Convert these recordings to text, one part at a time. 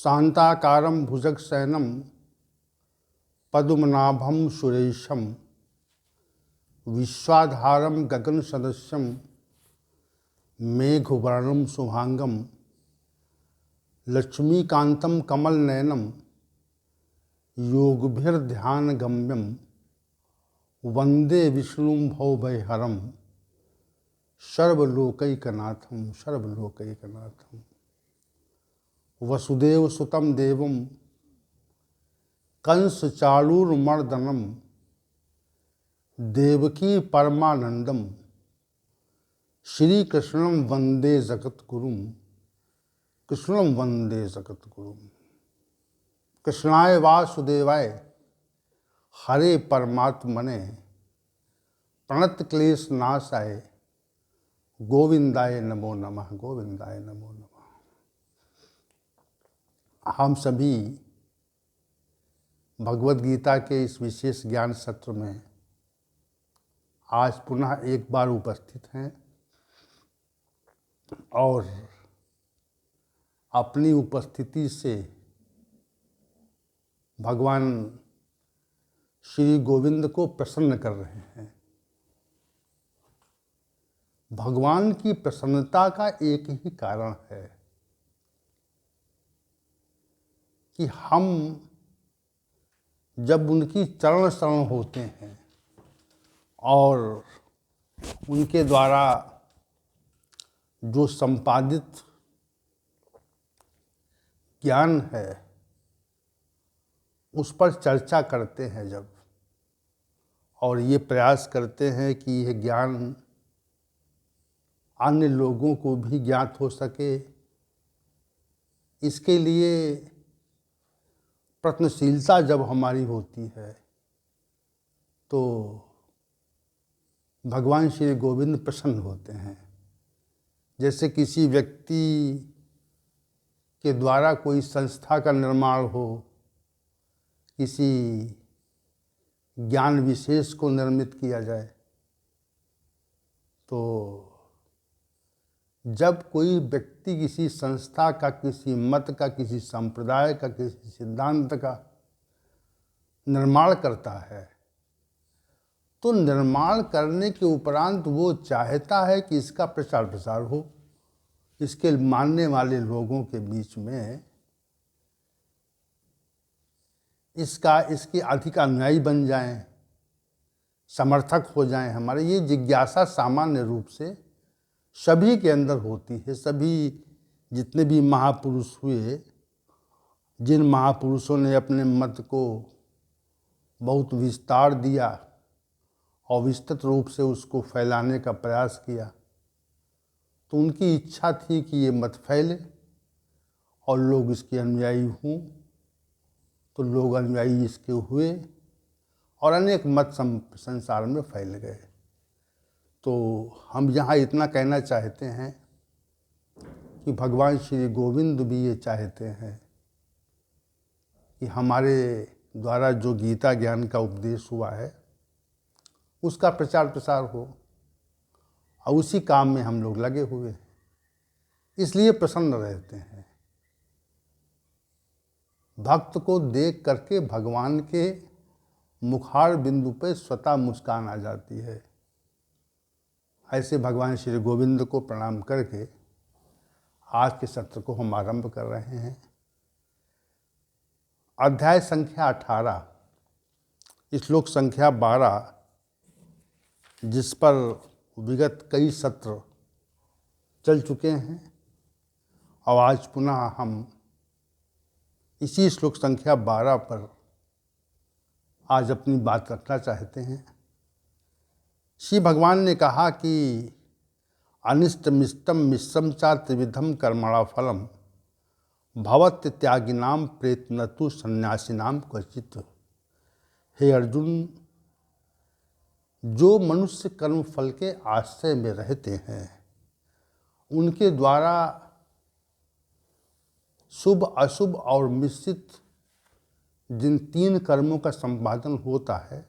शांताकारं भुजगशयनं पद्मनाभं सुरेशं विश्वाधारं गगनसदृशं मेघवर्णं शुभांगं लक्ष्मीकान्तं कमलनयनं योगभिर्ध्यानगम्यं वन्दे विष्णुं भवभयहरं सर्वलोकैकनाथं वसुदेवसुतं देवं कंसचाणूरमर्दनं देवकी परमानंदम श्रीकृष्णं वंदे जगद्गुरुं कृष्णं वंदे जगद्गुरुं। कृष्णाय वासुदेवाय हरे परमात्मने प्रणतक्लेशनाशाय गोविंदाय नमो नमः, गोविंदाय नमो नमः। हम सभी भगवद गीता के इस विशेष ज्ञान सत्र में आज पुनः एक बार उपस्थित हैं और अपनी उपस्थिति से भगवान श्री गोविंद को प्रसन्न कर रहे हैं। भगवान की प्रसन्नता का एक ही कारण है कि हम जब उनकी चरण शरण होते हैं और उनके द्वारा जो संपादित ज्ञान है उस पर चर्चा करते हैं जब, और ये प्रयास करते हैं कि यह ज्ञान अन्य लोगों को भी ज्ञात हो सके, इसके लिए प्रयत्नशीलता जब हमारी होती है तो भगवान श्री गोविंद प्रसन्न होते हैं। जैसे किसी व्यक्ति के द्वारा कोई संस्था का निर्माण हो, किसी ज्ञान विशेष को निर्मित किया जाए, तो जब कोई व्यक्ति किसी संस्था का, किसी मत का, किसी संप्रदाय का, किसी सिद्धांत का निर्माण करता है तो निर्माण करने के उपरांत वो चाहता है कि इसका प्रचार प्रसार हो, इसके मानने वाले लोगों के बीच में इसके अधिक अनुयायी बन जाएं, समर्थक हो जाएं। हमारे ये जिज्ञासा सामान्य रूप से सभी के अंदर होती है। सभी जितने भी महापुरुष हुए, जिन महापुरुषों ने अपने मत को बहुत विस्तार दिया और विस्तृत रूप से उसको फैलाने का प्रयास किया, तो उनकी इच्छा थी कि ये मत फैले और लोग इसके अनुयायी हों। तो लोग अनुयायी इसके हुए और अनेक मत संसार में फैल गए। तो हम यहाँ इतना कहना चाहते हैं कि भगवान श्री गोविंद भी ये चाहते हैं कि हमारे द्वारा जो गीता ज्ञान का उपदेश हुआ है उसका प्रचार प्रसार हो, और उसी काम में हम लोग लगे हुए हैं, इसलिए प्रसन्न रहते हैं। भक्त को देख करके भगवान के मुखार बिंदु पर स्वतः मुस्कान आ जाती है। ऐसे भगवान श्री गोविंद को प्रणाम करके आज के सत्र को हम आरंभ कर रहे हैं। अध्याय संख्या 18, श्लोक संख्या 12, जिस पर विगत कई सत्र चल चुके हैं, और आज पुनः हम इसी श्लोक संख्या 12 पर आज अपनी बात रखना चाहते हैं। श्री भगवान ने कहा कि अनिष्टमिष्टम मिश्रम चा त्रिविधम कर्मणा फलम भवत त्यागिनाम प्रेतनतु सन्यासिनाम क्वचित। हे अर्जुन, जो मनुष्य कर्म फल के आश्रय में रहते हैं उनके द्वारा शुभ अशुभ और मिश्रित जिन 3 कर्मों का संपादन होता है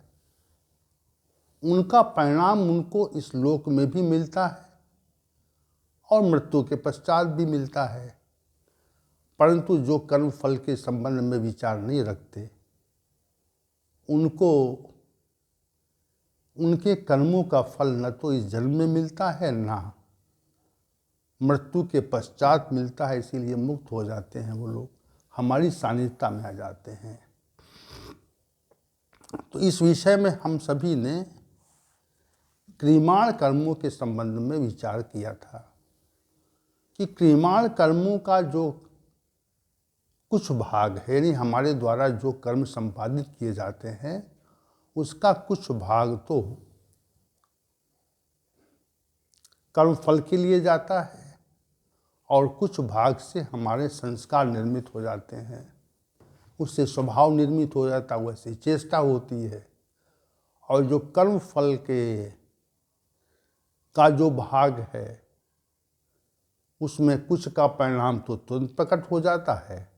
उनका परिणाम उनको इस लोक में भी मिलता है और मृत्यु के पश्चात भी मिलता है। परंतु जो कर्म फल के संबंध में विचार नहीं रखते, उनको उनके कर्मों का फल न तो इस जन्म में मिलता है, ना मृत्यु के पश्चात मिलता है। इसीलिए मुक्त हो जाते हैं वो लोग, हमारी सानिध्यता में आ जाते हैं। तो इस विषय में हम सभी ने क्रियमाण कर्मों के संबंध में विचार किया था कि क्रियमाण कर्मों का जो कुछ भाग है, यानी हमारे द्वारा जो कर्म संपादित किए जाते हैं, उसका कुछ भाग तो कर्म फल के लिए जाता है और कुछ भाग से हमारे संस्कार निर्मित हो जाते हैं, उससे स्वभाव निर्मित हो जाता है, वैसे चेष्टा होती है। और जो कर्म फल का जो भाग है, उसमें कुछ का परिणाम तो तुरंत प्रकट हो जाता है,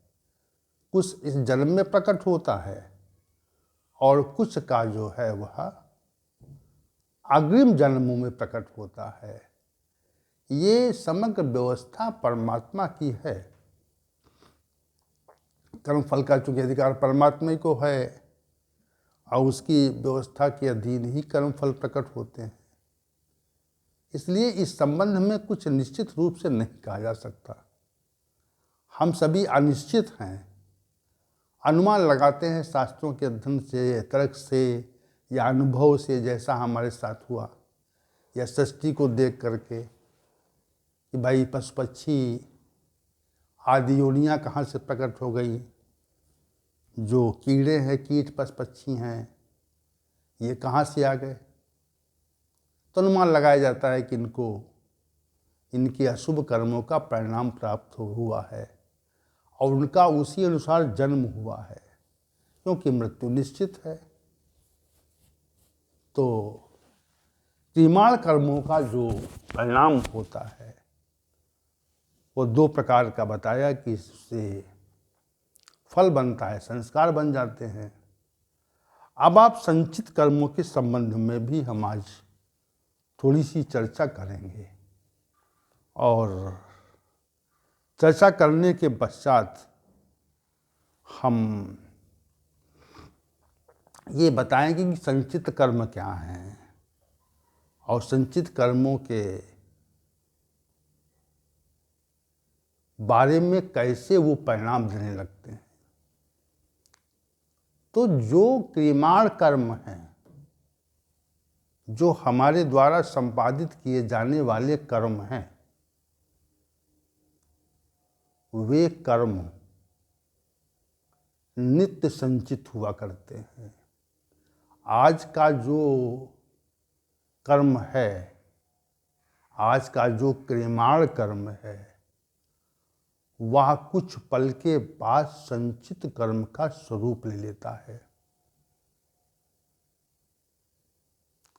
कुछ इस जन्म में प्रकट होता है, और कुछ का जो है वह अग्रिम जन्मों में प्रकट होता है। ये समग्र व्यवस्था परमात्मा की है। कर्म फल का चूंकि अधिकार परमात्मा ही को है और उसकी व्यवस्था के अधीन ही कर्म फल प्रकट होते हैं, इसलिए इस संबंध में कुछ निश्चित रूप से नहीं कहा जा सकता। हम सभी अनिश्चित हैं, अनुमान लगाते हैं शास्त्रों के अध्ययन से, तर्क से या अनुभव से, जैसा हमारे साथ हुआ, या सृष्टि को देख करके कि भाई पशु पक्षी आदि योनियाँ कहाँ से प्रकट हो गई, जो कीड़े हैं, कीट पशु पक्षी हैं, ये कहाँ से आ गए। तो अनुमान लगाया जाता है कि इनके अशुभ कर्मों का परिणाम प्राप्त हुआ है और उनका उसी अनुसार जन्म हुआ है, क्योंकि मृत्यु निश्चित है। तो क्रियमाण कर्मों का जो परिणाम होता है वो दो प्रकार का बताया कि इससे फल बनता है, संस्कार बन जाते हैं। अब आप संचित कर्मों के संबंध में भी हम आज थोड़ी सी चर्चा करेंगे, और चर्चा करने के पश्चात हम ये बताएंगे कि संचित कर्म क्या हैं और संचित कर्मों के बारे में कैसे वो परिणाम देने लगते हैं। तो जो क्रियमाण कर्म हैं, जो हमारे द्वारा संपादित किए जाने वाले कर्म हैं, वे कर्म नित्य संचित हुआ करते हैं। आज का जो कर्म है, आज का जो क्रियमाण कर्म है, वह कुछ पल के बाद संचित कर्म का स्वरूप ले लेता है।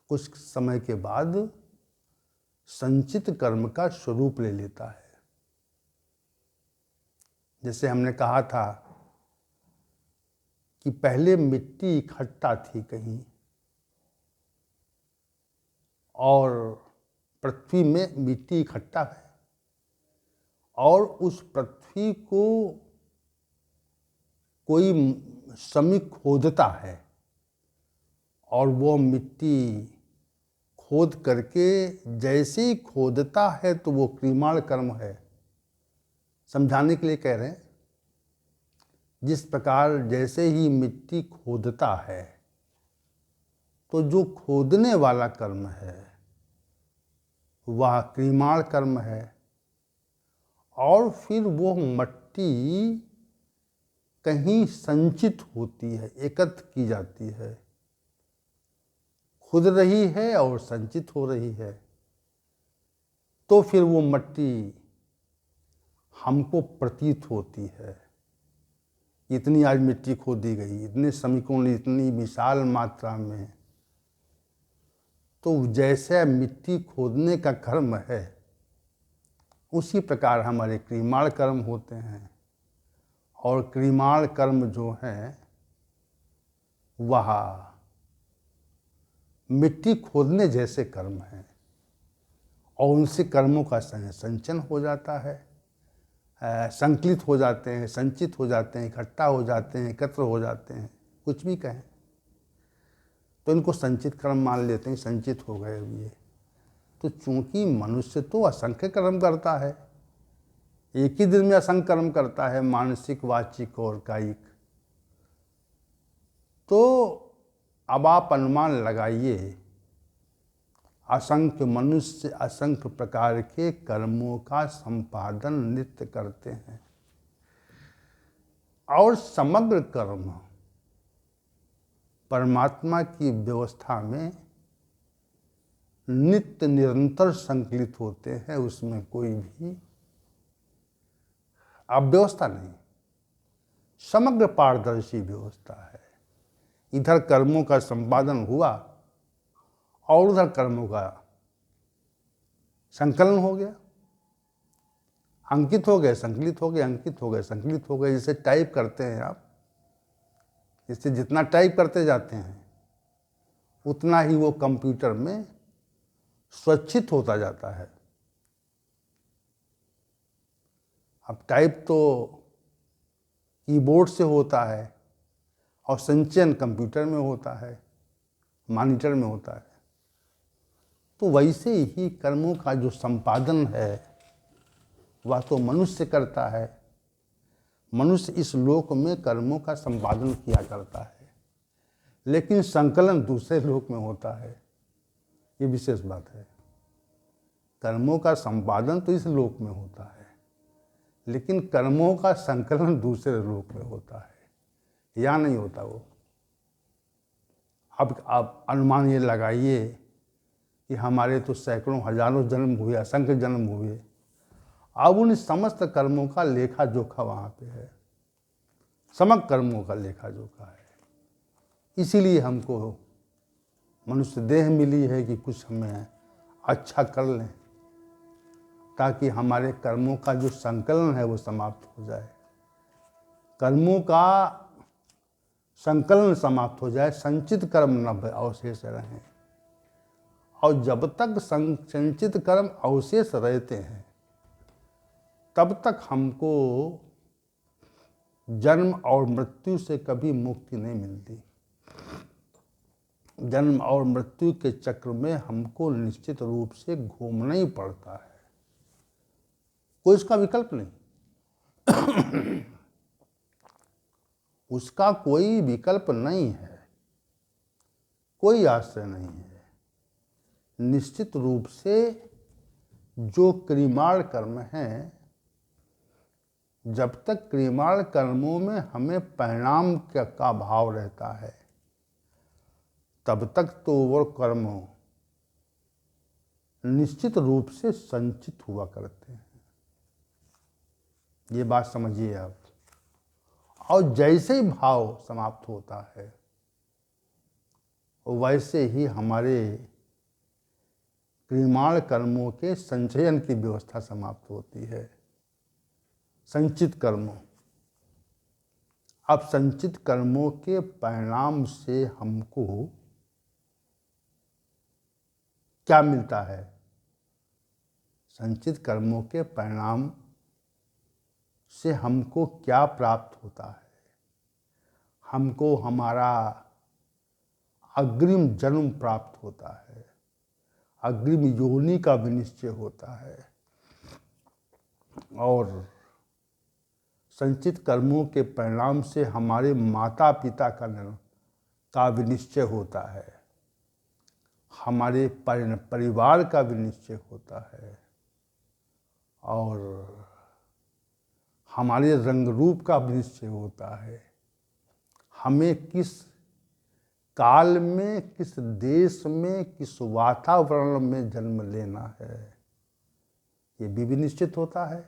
कुछ समय के बाद संचित कर्म का स्वरूप ले लेता है। जैसे हमने कहा था कि पहले मिट्टी इकट्ठा थी कहीं और पृथ्वी में मिट्टी इकट्ठा है, और उस पृथ्वी को कोई श्रमिक खोदता है और वो मिट्टी खोद करके जैसे ही खोदता है तो वो क्रियमाण कर्म है। समझाने के लिए कह रहे हैं, जिस प्रकार जैसे ही मिट्टी खोदता है तो जो खोदने वाला कर्म है वह क्रियमाण कर्म है, और फिर वो मट्टी कहीं संचित होती है, एकत्र की जाती है, खुद रही है और संचित हो रही है। तो फिर वो मट्टी हमको प्रतीत होती है, इतनी आज मिट्टी खोदी गई, इतने श्रमिकों ने, इतनी विशाल मात्रा में। तो जैसे मिट्टी खोदने का कर्म है, उसी प्रकार हमारे क्रियमाण कर्म होते हैं। और क्रियमाण कर्म जो हैं वह मिट्टी खोदने जैसे कर्म हैं, और उनसे कर्मों का संचन हो जाता है। संकलित हो जाते हैं, संचित हो जाते हैं, इकट्ठा हो जाते हैं, एकत्र हो जाते हैं, कुछ भी कहें, तो इनको संचित कर्म मान लेते हैं, संचित हो गए ये। तो चूंकि मनुष्य तो असंख्य कर्म करता है, एक ही दिन में असंख्य कर्म करता है, मानसिक, वाचिक और कायिक, तो अब आप अनुमान लगाइए, असंख्य मनुष्य असंख्य प्रकार के कर्मों का संपादन नित्य करते हैं, और समग्र कर्म परमात्मा की व्यवस्था में नित्य निरंतर संकलित होते हैं, उसमें कोई भी अव्यवस्था नहीं, समग्र पारदर्शी व्यवस्था है। इधर कर्मों का संपादन हुआ और उधर कर्मों का संकलन हो गया, अंकित हो गए, संकलित हो गए, अंकित हो गए, संकलित हो गए। जैसे टाइप करते हैं आप, इससे जितना टाइप करते जाते हैं उतना ही वो कंप्यूटर में स्वच्छित होता जाता है। अब टाइप तो कीबोर्ड से होता है और संचयन कंप्यूटर में होता है, मॉनिटर में होता है। तो वैसे ही कर्मों का जो संपादन है वह तो मनुष्य करता है। मनुष्य इस लोक में कर्मों का संपादन किया करता है, लेकिन संकलन दूसरे लोक में होता है। ये विशेष बात है। कर्मों का संपादन तो इस लोक में होता है, लेकिन कर्मों का संकलन दूसरे लोक में होता है, या नहीं होता वो। अब आप अनुमान ये लगाइए कि हमारे तो सैकड़ों हजारों जन्म हुए, असंख्य जन्म हुए, अब उन समस्त कर्मों का लेखा जोखा वहाँ पे है, समग्र कर्मों का लेखा जोखा है। इसीलिए हमको मनुष्य देह मिली है कि कुछ हमें अच्छा कर लें, ताकि हमारे कर्मों का जो संकलन है वो समाप्त हो जाए, कर्मों का संकलन समाप्त हो जाए, संचित कर्म न अवशेष रहें। और जब तक संचित कर्म अवशेष रहते हैं तब तक हमको जन्म और मृत्यु से कभी मुक्ति नहीं मिलती। जन्म और मृत्यु के चक्र में हमको निश्चित रूप से घूमना ही पड़ता है, कोई इसका विकल्प नहीं। उसका कोई विकल्प नहीं है, कोई आश्रय नहीं है। निश्चित रूप से जो क्रियामाण कर्म हैं, जब तक क्रियामाण कर्मों में हमें परिणाम का भाव रहता है तब तक तो वो कर्म निश्चित रूप से संचित हुआ करते हैं। ये बात समझिए आप। और जैसे ही भाव समाप्त होता है वैसे ही हमारे क्रियामाण कर्मों के संचयन की व्यवस्था समाप्त होती है। संचित कर्मों, अब संचित कर्मों के परिणाम से हमको क्या मिलता है? संचित कर्मों के परिणाम से हमको क्या प्राप्त होता है? हमको हमारा अग्रिम जन्म प्राप्त होता है, अग्रिम योनि का विनिश्चय होता है, और संचित कर्मों के परिणाम से हमारे माता पिता का विनिश्चय होता है, हमारे परिवार का विनिश्चय होता है, और हमारे रंग रूप का विनिश्चय होता है। हमें किस काल में, किस देश में, किस वातावरण में जन्म लेना है, ये भी निश्चित होता है।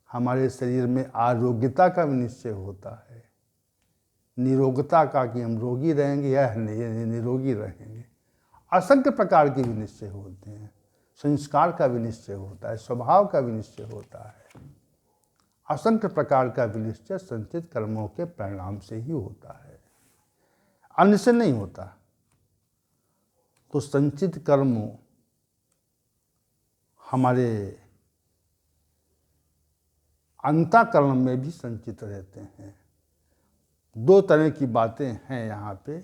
हमारे शरीर में आरोग्यता का भी निश्चय होता है, निरोगता का कि हम रोगी रहेंगे या निरोगी रहेंगे। असंख्य प्रकार के भी निश्चय होते हैं। संस्कार का भी निश्चय होता है, स्वभाव का भी निश्चय होता है। असंख्य प्रकार का भी निश्चय संचित कर्मों के परिणाम से ही होता है, अन्य से नहीं होता। तो संचित कर्म हमारे अंतःकरण में भी संचित रहते हैं। दो तरह की बातें हैं यहाँ पे।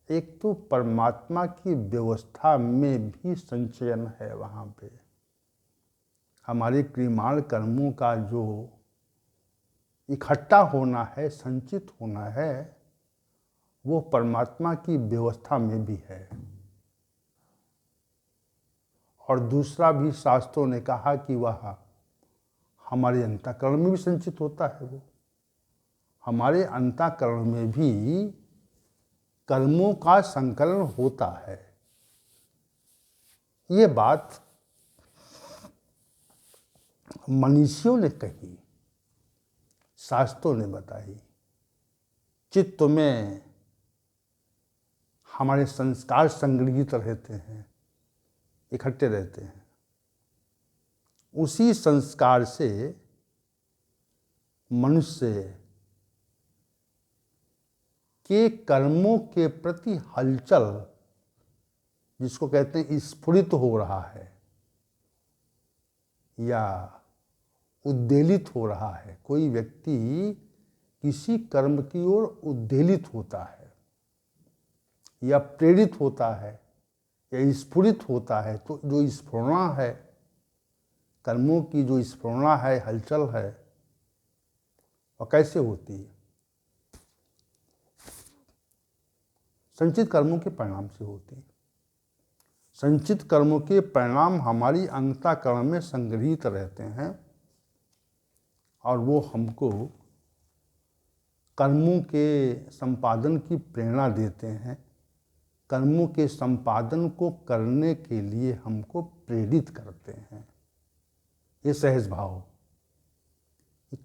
एक तो परमात्मा की व्यवस्था में भी संचयन है, वहाँ पे हमारे क्रियामाण कर्मों का जो इकट्ठा होना है, संचित होना है, वो परमात्मा की व्यवस्था में भी है। और दूसरा भी शास्त्रों ने कहा कि वह हमारे अंतःकरण में भी संचित होता है। वो हमारे अंतःकरण में भी कर्मों का संकलन होता है। ये बात मनीषियों ने कही, शास्त्रों ने बताई। चित्त में हमारे संस्कार संग्रहित रहते हैं, इकट्ठे रहते हैं। उसी संस्कार से मनुष्य के कर्मों के प्रति हलचल, जिसको कहते हैं स्फुरित हो रहा है या उद्वेलित हो रहा है। कोई व्यक्ति किसी कर्म की ओर उद्वेलित होता है या प्रेरित होता है या स्फुरित होता है, तो जो स्फुरना है, कर्मों की जो स्फुरना है, हलचल है, वह कैसे होती है? संचित कर्मों के परिणाम से होती है। संचित कर्मों के परिणाम हमारी अंतःकरण में संग्रहित रहते हैं और वो हमको कर्मों के संपादन की प्रेरणा देते हैं। कर्मों के संपादन को करने के लिए हमको प्रेरित करते हैं। ये सहज भाव,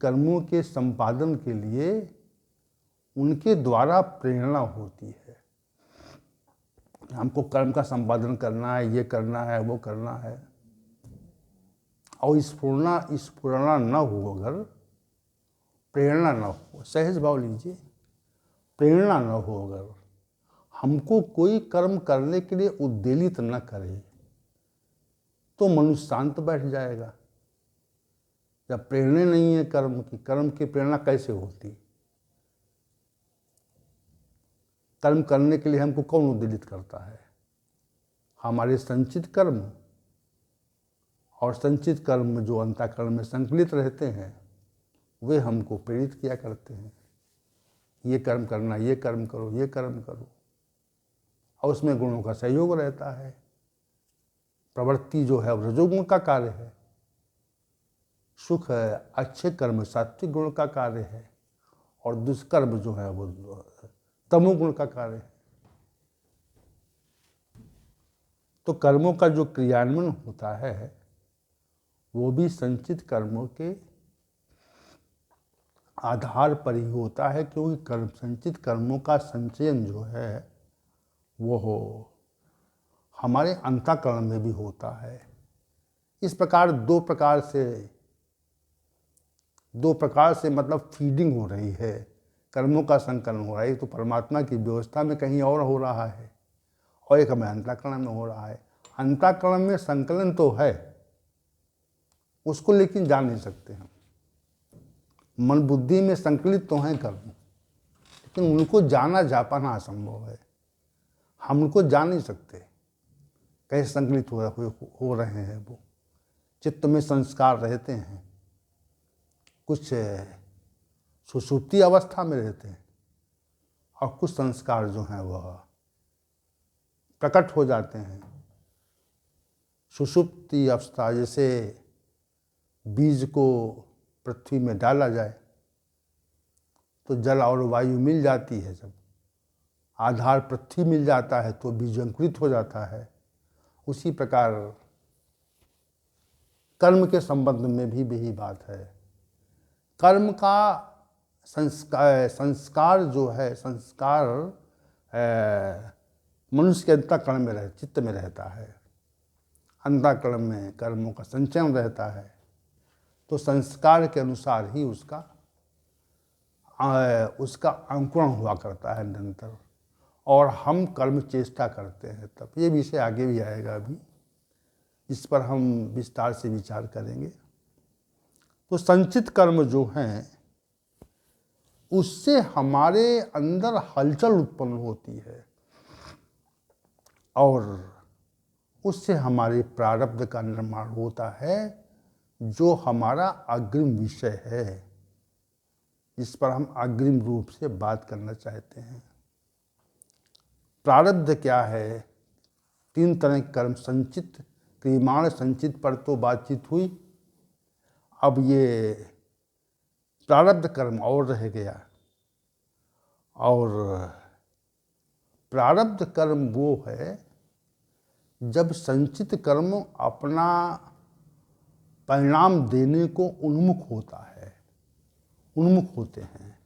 कर्मों के संपादन के लिए उनके द्वारा प्रेरणा होती है। हमको कर्म का संपादन करना है, ये करना है, वो करना है, और स्फुरना न हो, अगर प्रेरणा न हो, सहज भाव लीजिए, प्रेरणा न हो, अगर हमको कोई कर्म करने के लिए उद्वेलित न करे, तो मनुष्य शांत बैठ जाएगा। जब प्रेरणा नहीं है कर्म की प्रेरणा कैसे होती? कर्म करने के लिए हमको कौन उद्वेलित करता है? हमारे संचित कर्म, और संचित कर्म जो अंतःकरण में संकलित रहते हैं, वे हमको प्रेरित किया करते हैं। ये कर्म करना, ये कर्म करो, ये कर्म करो, और उसमें गुणों का सहयोग रहता है। प्रवृत्ति जो है रजोगुण का कार्य है, सुख है, अच्छे कर्म सात्विक गुण का कार्य है, और दुष्कर्म जो है वो तमोगुण का कार्य है। तो कर्मों का जो क्रियान्वयन होता है वो भी संचित कर्मों के आधार पर ही होता है, क्योंकि संचित कर्मों का संचयन जो है वो हमारे अंतःकरण में भी होता है। इस प्रकार दो प्रकार से मतलब फीडिंग हो रही है, कर्मों का संकलन हो रहा है। एक तो परमात्मा की व्यवस्था में कहीं और हो रहा है, और एक हमें अंतःकरण में हो रहा है। अंतःकरण में संकलन तो है, उसको लेकिन जान नहीं सकते हम। मन बुद्धि में संकलित तो हैं कर्म, लेकिन उनको जा पाना असंभव है। हम उनको जान नहीं सकते कैसे संकलित हो रहे हैं। वो चित्त में संस्कार रहते हैं, कुछ सुषुप्ति अवस्था में रहते हैं, और कुछ संस्कार जो हैं वह प्रकट हो जाते हैं। सुषुप्ति अवस्था, जैसे बीज को पृथ्वी में डाला जाए तो जल और वायु मिल जाती है, जब आधार पृथ्वी मिल जाता है तो बीज अंकुरित हो जाता है। उसी प्रकार कर्म के संबंध में भी यही बात है। कर्म का संस्कार जो है, संस्कार मनुष्य के अंतःकरण में चित्त में रहता है। अंतःकरण में कर्मों का संचयन रहता है, तो संस्कार के अनुसार ही उसका अंकुरण हुआ करता है निरंतर, और हम कर्म चेष्टा करते हैं। तब ये विषय आगे भी आएगा, अभी इस पर हम विस्तार से विचार करेंगे। तो संचित कर्म जो हैं उससे हमारे अंदर हलचल उत्पन्न होती है और उससे हमारे प्रारब्ध का निर्माण होता है, जो हमारा अग्रिम विषय है, जिस पर हम अग्रिम रूप से बात करना चाहते हैं। प्रारब्ध क्या है? 3 तरह के कर्म, संचित, क्रियमाण, संचित पर तो बातचीत हुई। अब ये प्रारब्ध कर्म और रह गया। और प्रारब्ध कर्म वो है जब संचित कर्म अपना परिणाम देने को उन्मुख होता है, उन्मुख होते हैं,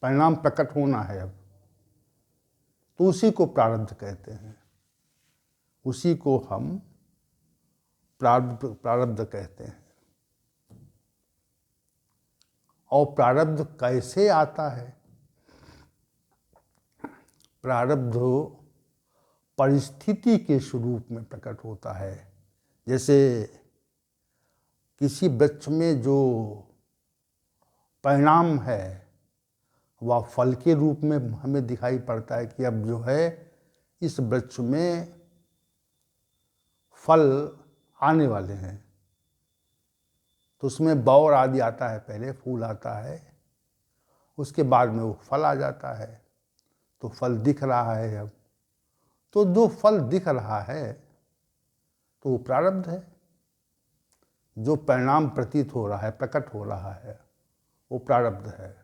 परिणाम प्रकट होना है अब, तो उसी को प्रारब्ध कहते हैं, उसी को हम प्रारब्ध कहते हैं। और प्रारब्ध कैसे आता है? प्रारब्ध परिस्थिति के स्वरूप में प्रकट होता है। जैसे किसी वृक्ष में जो परिणाम है वह फल के रूप में हमें दिखाई पड़ता है कि अब जो है इस वृक्ष में फल आने वाले हैं, तो उसमें बौर आदि आता है, पहले फूल आता है, उसके बाद में वो फल आ जाता है, तो फल दिख रहा है। अब तो जो फल दिख रहा है तो वो प्रारब्ध है, जो परिणाम प्रतीत हो रहा है, प्रकट हो रहा है, वो प्रारब्ध है।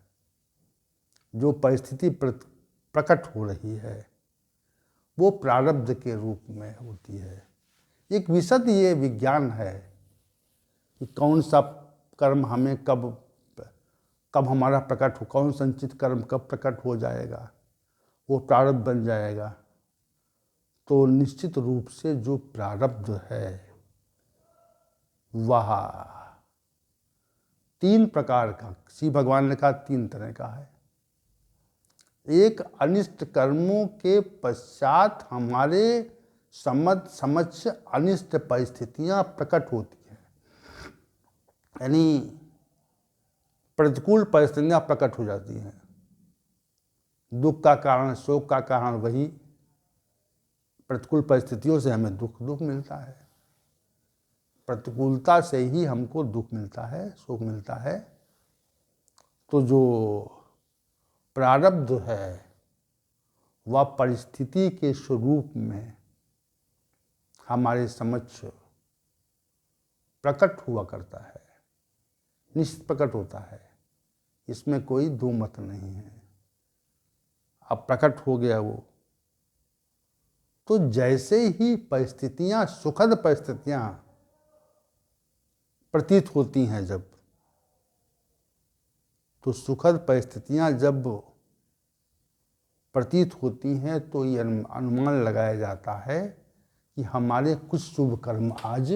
जो परिस्थिति प्रकट हो रही है वो प्रारब्ध के रूप में होती है। एक विशद ये विज्ञान है कि कौन सा कर्म हमें कब हमारा प्रकट हो, कौन संचित कर्म कब प्रकट हो जाएगा, वो प्रारब्ध बन जाएगा। तो निश्चित रूप से जो प्रारब्ध है वह 3 प्रकार का, श्री भगवान ने कहा 3 तरह का है। एक, अनिष्ट कर्मों के पश्चात हमारे समक्ष अनिष्ट परिस्थितियां प्रकट होती हैं, यानी प्रतिकूल परिस्थितियां प्रकट हो जाती हैं। दुख का कारण, शोक का कारण वही प्रतिकूल परिस्थितियों से हमें दुख मिलता है, प्रतिकूलता से ही हमको दुख मिलता है, शोक मिलता है। तो जो प्रारब्ध है वह परिस्थिति के स्वरूप में हमारे समक्ष प्रकट हुआ करता है, निश्चित प्रकट होता है, इसमें कोई दो मत नहीं है। अब प्रकट हो गया वो, तो जैसे ही परिस्थितियां, सुखद परिस्थितियां प्रतीत होती हैं जब, तो सुखद परिस्थितियां जब प्रतीत होती हैं तो ये अनुमान लगाया जाता है कि हमारे कुछ शुभ कर्म आज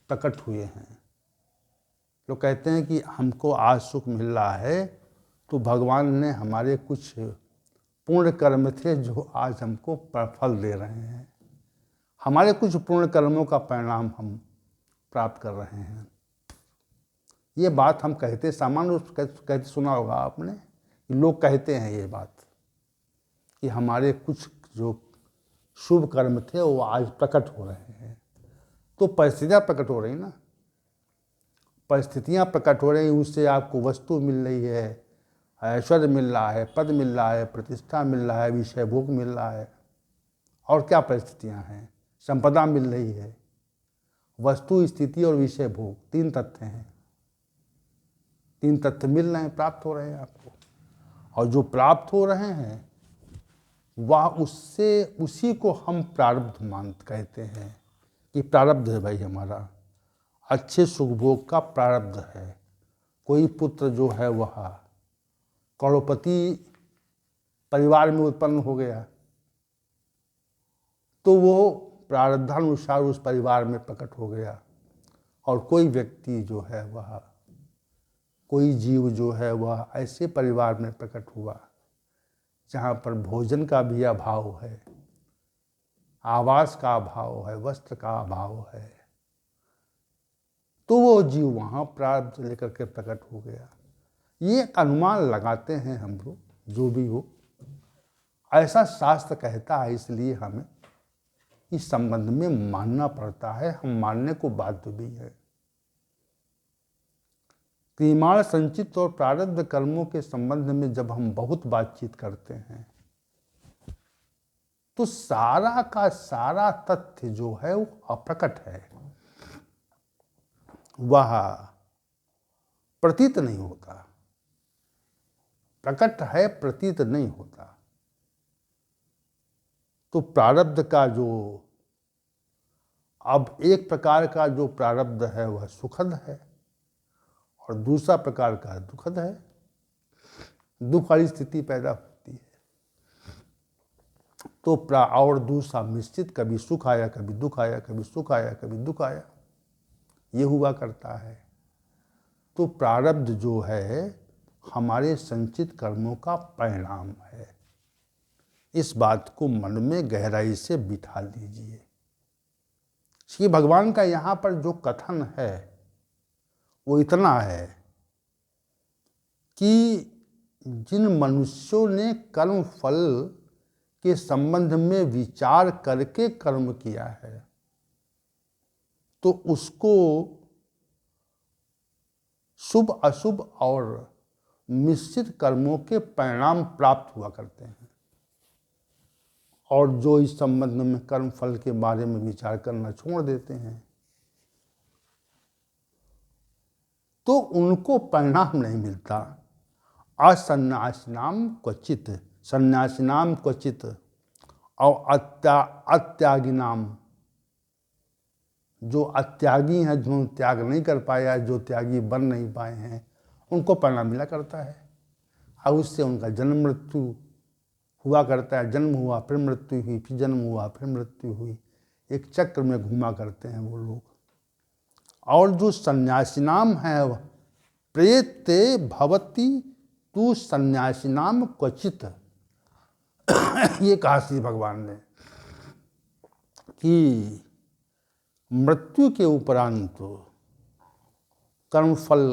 प्रकट हुए हैं। तो कहते हैं कि हमको आज सुख मिल रहा है तो भगवान ने हमारे कुछ पूर्ण कर्म थे जो आज हमको फल दे रहे हैं, हमारे कुछ पूर्ण कर्मों का परिणाम हम प्राप्त कर रहे हैं। ये बात हम कहते, सामान्य रूप से कहते सुना होगा आपने, कि लोग कहते हैं ये बात कि हमारे कुछ जो शुभ कर्म थे वो आज प्रकट हो रहे हैं। तो परिस्थितियाँ प्रकट हो रही ना, परिस्थितियाँ प्रकट हो रही, उससे आपको वस्तु मिल रही है, ऐश्वर्य मिल रहा है, पद मिल रहा है, प्रतिष्ठा मिल रहा है, विषय भोग मिल रहा है। और क्या परिस्थितियाँ हैं? संपदा मिल रही है। वस्तु, स्थिति और विषय भोग, 3 तथ्य हैं, 3 तथ्य मिल रहे हैं, प्राप्त हो रहे हैं आपको। और जो प्राप्त हो रहे हैं वह उससे, उसी को हम प्रारब्ध कहते हैं कि प्रारब्ध है भाई हमारा, अच्छे सुख भोग का प्रारब्ध है। कोई पुत्र जो है वह करोड़पति परिवार में उत्पन्न हो गया तो वो प्रारब्धानुसार उस परिवार में प्रकट हो गया। और कोई व्यक्ति जो है वह, कोई जीव जो है वह ऐसे परिवार में प्रकट हुआ जहाँ पर भोजन का भी अभाव है, आवास का अभाव है, वस्त्र का अभाव है, तो वो जीव वहाँ प्रारब्ध लेकर के प्रकट हो गया। ये अनुमान लगाते हैं हम लोग, जो भी हो ऐसा शास्त्र कहता है, इसलिए हमें इस संबंध में मानना पड़ता है, हम मानने को बाध्य भी है। क्रियमाण संचित और प्रारब्ध कर्मों के संबंध में जब हम बहुत बातचीत करते हैं तो सारा का सारा तथ्य जो है वो अप्रकट है, वह प्रतीत नहीं होता। प्रकट है, प्रतीत नहीं होता। तो प्रारब्ध का जो, अब एक प्रकार का जो प्रारब्ध है वह सुखद है और दूसरा प्रकार का दुखद है। दुख वाली स्थिति पैदा होती है। तो और दूसरा मिश्रित, कभी सुख आया कभी दुख आया, कभी सुख आया कभी दुख आया, ये हुआ करता है। तो प्रारब्ध जो है हमारे संचित कर्मों का परिणाम है। इस बात को मन में गहराई से बिठा लीजिए। श्री भगवान का यहाँ पर जो कथन है वो इतना है कि जिन मनुष्यों ने कर्म फल के संबंध में विचार करके कर्म किया है तो उसको शुभ अशुभ और मिश्रित कर्मों के परिणाम प्राप्त हुआ करते हैं। और जो इस संबंध में कर्म फल के बारे में विचार करना छोड़ देते हैं तो उनको परिणाम नहीं मिलता। असन्यासिनाम क्वचित, सन्यासिनाम क्वचित और अत्यागिनाम, जो अत्यागी हैं, जो त्याग नहीं कर पाया, जो त्यागी बन नहीं पाए हैं, उनको परिणाम मिला करता है और उससे उनका जन्म मृत्यु हुआ करता है। जन्म हुआ फिर मृत्यु हुई, फिर जन्म हुआ फिर मृत्यु हुई, एक चक्र में घूमा करते हैं वो लोग। और जो सन्यासिनाम है प्रेत्य भवति तू सन्यासिनाम क्वचित, ये कहा श्री भगवान ने कि मृत्यु के उपरांत कर्मफल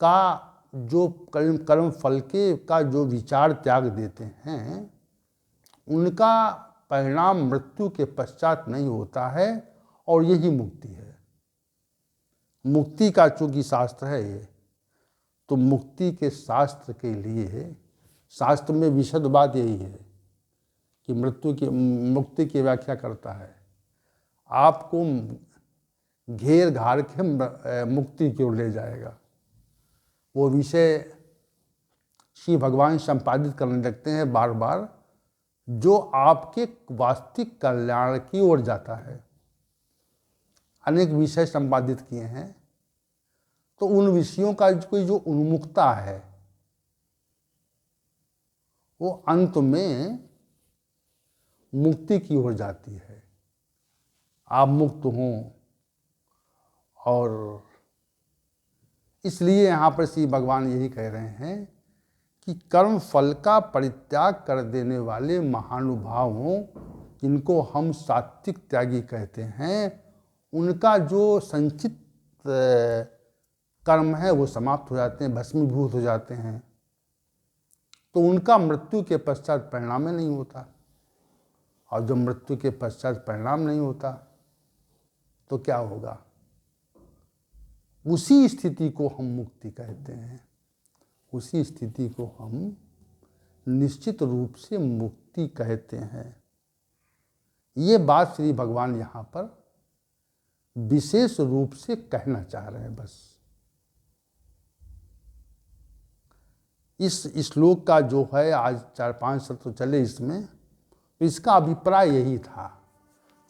का जो कर्म फल के का जो विचार त्याग देते हैं उनका परिणाम मृत्यु के पश्चात नहीं होता है और यही मुक्ति है। मुक्ति का चूंकि शास्त्र है ये, तो मुक्ति के शास्त्र के लिए शास्त्र में विशद बात यही है कि मुक्ति की व्याख्या करता है। आपको घेर घार के मुक्ति की ओर ले जाएगा। वो विषय श्री भगवान संपादित करने लगते हैं बार बार, जो आपके वास्तविक कल्याण की ओर जाता है। अनेक विषय संपादित किए हैं, तो उन विषयों का कोई जो उन्मुखता है वो अंत में मुक्ति की ओर जाती है। आप मुक्त हों, और इसलिए यहाँ पर श्री भगवान यही कह रहे हैं कि कर्म फल का परित्याग कर देने वाले महानुभावों, जिनको हम सात्विक त्यागी कहते हैं, उनका जो संचित कर्म है वो समाप्त हो जाते हैं, भस्मीभूत हो जाते हैं। तो उनका मृत्यु के पश्चात परिणाम नहीं होता। और जब मृत्यु के पश्चात परिणाम नहीं होता तो क्या होगा? उसी स्थिति को हम मुक्ति कहते हैं। उसी स्थिति को हम निश्चित रूप से मुक्ति कहते हैं। ये बात श्री भगवान यहाँ पर विशेष रूप से कहना चाह रहे हैं। बस इस श्लोक का जो है आज 4-5 सत्र चले इसमें, तो इसका अभिप्राय यही था।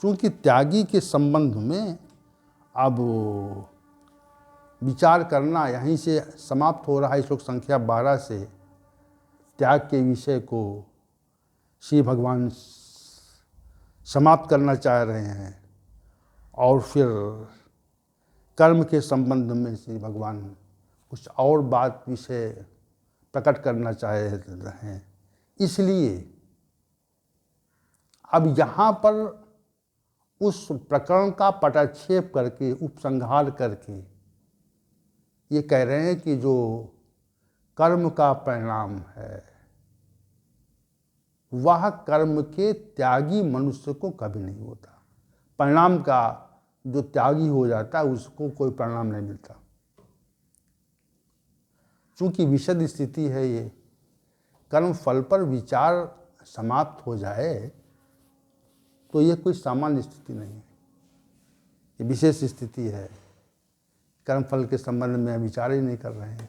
क्योंकि त्यागी के संबंध में अब विचार करना यहीं से समाप्त हो रहा है। श्लोक संख्या 12 से त्याग के विषय को श्री भगवान समाप्त करना चाह रहे हैं और फिर कर्म के संबंध में श्री भगवान कुछ और बात विषय प्रकट करना चाह रहे हैं। इसलिए अब यहाँ पर उस प्रकरण का पटाक्षेप करके, उपसंहार करके ये कह रहे हैं कि जो कर्म का परिणाम है वह कर्म के त्यागी मनुष्य को कभी नहीं होता। परिणाम का जो त्यागी हो जाता है उसको कोई परिणाम नहीं मिलता। चूंकि विशद स्थिति है ये, कर्म फल पर विचार समाप्त हो जाए तो ये कोई सामान्य स्थिति नहीं है, ये विशेष स्थिति है। कर्म फल के संबंध में विचार ही नहीं कर रहे हैं,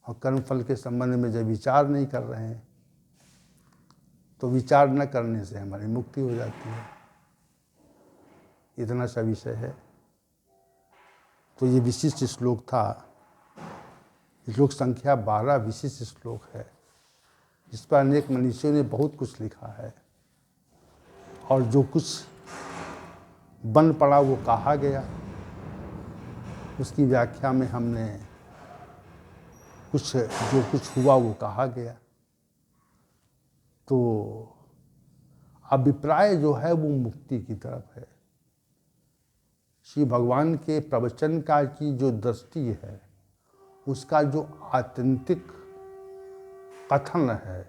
और कर्म फल के संबंध में जब विचार नहीं कर रहे हैं तो विचार न करने से हमारी मुक्ति हो जाती है। इतना सा विषय है। तो ये विशिष्ट श्लोक था, श्लोक संख्या 12 विशिष्ट श्लोक है, जिस पर अनेक मनीषियों ने बहुत कुछ लिखा है, और जो कुछ बन पड़ा वो कहा गया, उसकी व्याख्या में हमने जो कुछ हुआ वो कहा गया। तो अभिप्राय जो है वो मुक्ति की तरफ है। श्री भगवान के प्रवचन का की जो दृष्टि है, उसका जो आत्यंतिक कथन है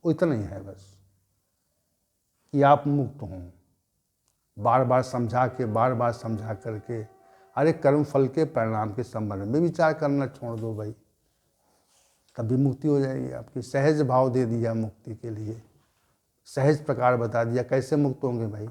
वो इतना ही है बस, कि आप मुक्त हों। बार बार समझा करके अरे कर्म फल के परिणाम के संबंध में विचार करना छोड़ दो भाई, तभी मुक्ति हो जाएगी आपकी। सहज भाव दे दिया मुक्ति के लिए, सहज प्रकार बता दिया, कैसे मुक्त होंगे भाई।